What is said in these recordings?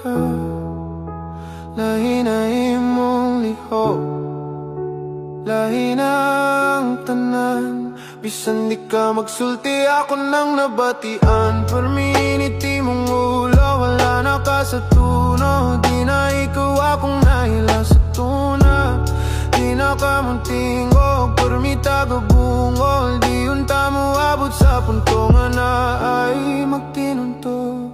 ka, lahi na imong lihok, lahi na ang tanan. Bisan di ka magsulti, ako nang nabatian. Perminiti mong ulo, wala na ka sa tuno. Di na ikaw akong nahila sa tuna. Di na ka mong tingog, permita gabungol. Di unta mo abot sa punto nga na ay magtinunto.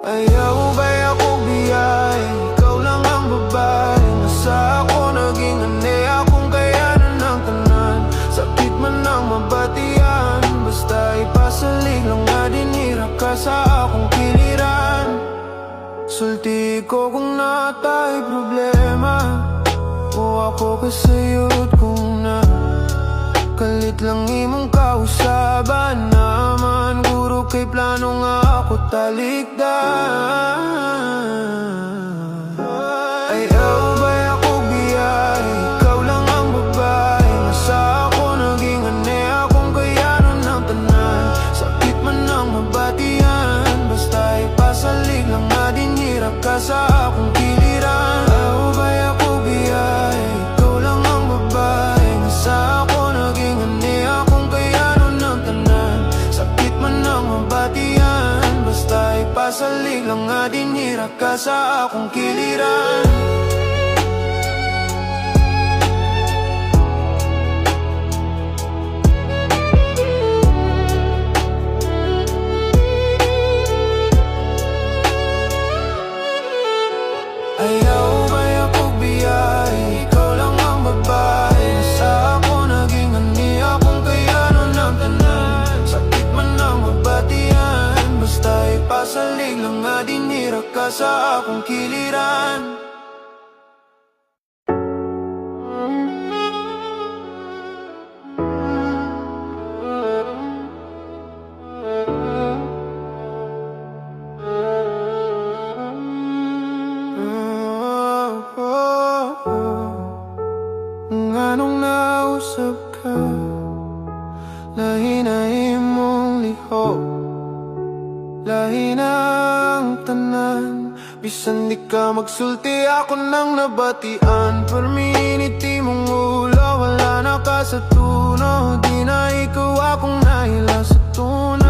Ayaw ba ako biyay, ikaw lang ang babae. Nasa ako naging ane, akong kayanan ng tanan. Sakit man ang mabatian, basta ipasalig lang nga dinira ka sa akong kiliran. Sulti ko kung natay problema, o ako kasayot kung na kalit lang imong kausaban. Naman guro kay plano nga ako talikdan. Ayaw ba ako biyay, ikaw lang ang babae. Nasa ako naging ane, akong kayanan ng tanan. Sakit man ang mabatian, basta ipasalig lang nga dinira ka sa akong kiliran. Ayaw ba ako biyay, ikaw lang ang babae. Nasa ako naging ane, akong kayanan ng tanan. Sakit man ang mabatian, basta ipasalig lang nga dinira ka sa akong kiliran. Ayaw ba ako biyay, ikaw lang ang babae. Nasa ako naging ani, akong kayanan ng tanan. Sakit man ang mabatian, basta ipasalig lang nga dinira ka sa akong kiliran. Nganong nausap ka, lahi na imong lihok, lahi na ang tanan. Bisan di ka magsulti, ako nang nabatian. Perminiti mong ulo, wala na ka sa tuno. Di na ikaw akong nahila sa tuna.